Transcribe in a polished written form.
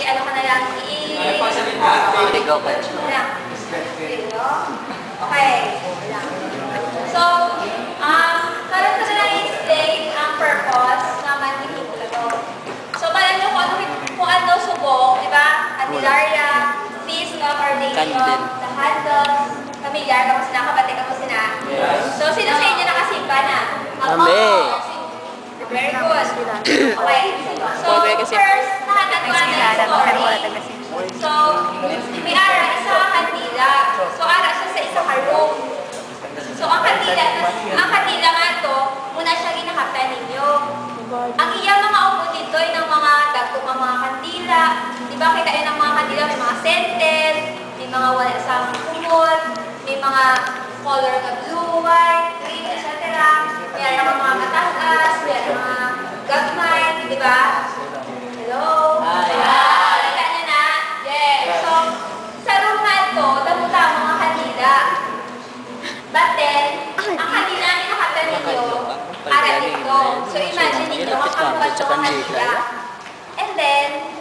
ano ka na lang, okay. So, karoon ka na lang i-state ang purpose ng mantikip na to. So, pala nyo kung ano subok, di ba? Candelaria, feast of our nation, the candles, familiar, kapag sinakabati ka mo sina. So, sino sa inyo nakasimba na? Very good. Okay. So, first, nakatagwan na yung story. So, may ara, isa kandila. So, ara siya sa isa room. So, ang kandila nga to, muna siya ginakaptan ninyo. Ang iyang mga upo dito ay ng mga dagtong mga kandila. Diba kita yun ng mga kandila, may mga scented, may mga wala sa kumot, may mga color na blue, white, green, etc. May mga mataas, may mga gagmay, di ba? Hello? Kita niyo na? Yes. So, sa room na ito, damuta ang mga kandila. But then, ang kandila ang nakatan ninyo, arat ito. So, imagine ninyo, ang kamulat ng kandila. And then,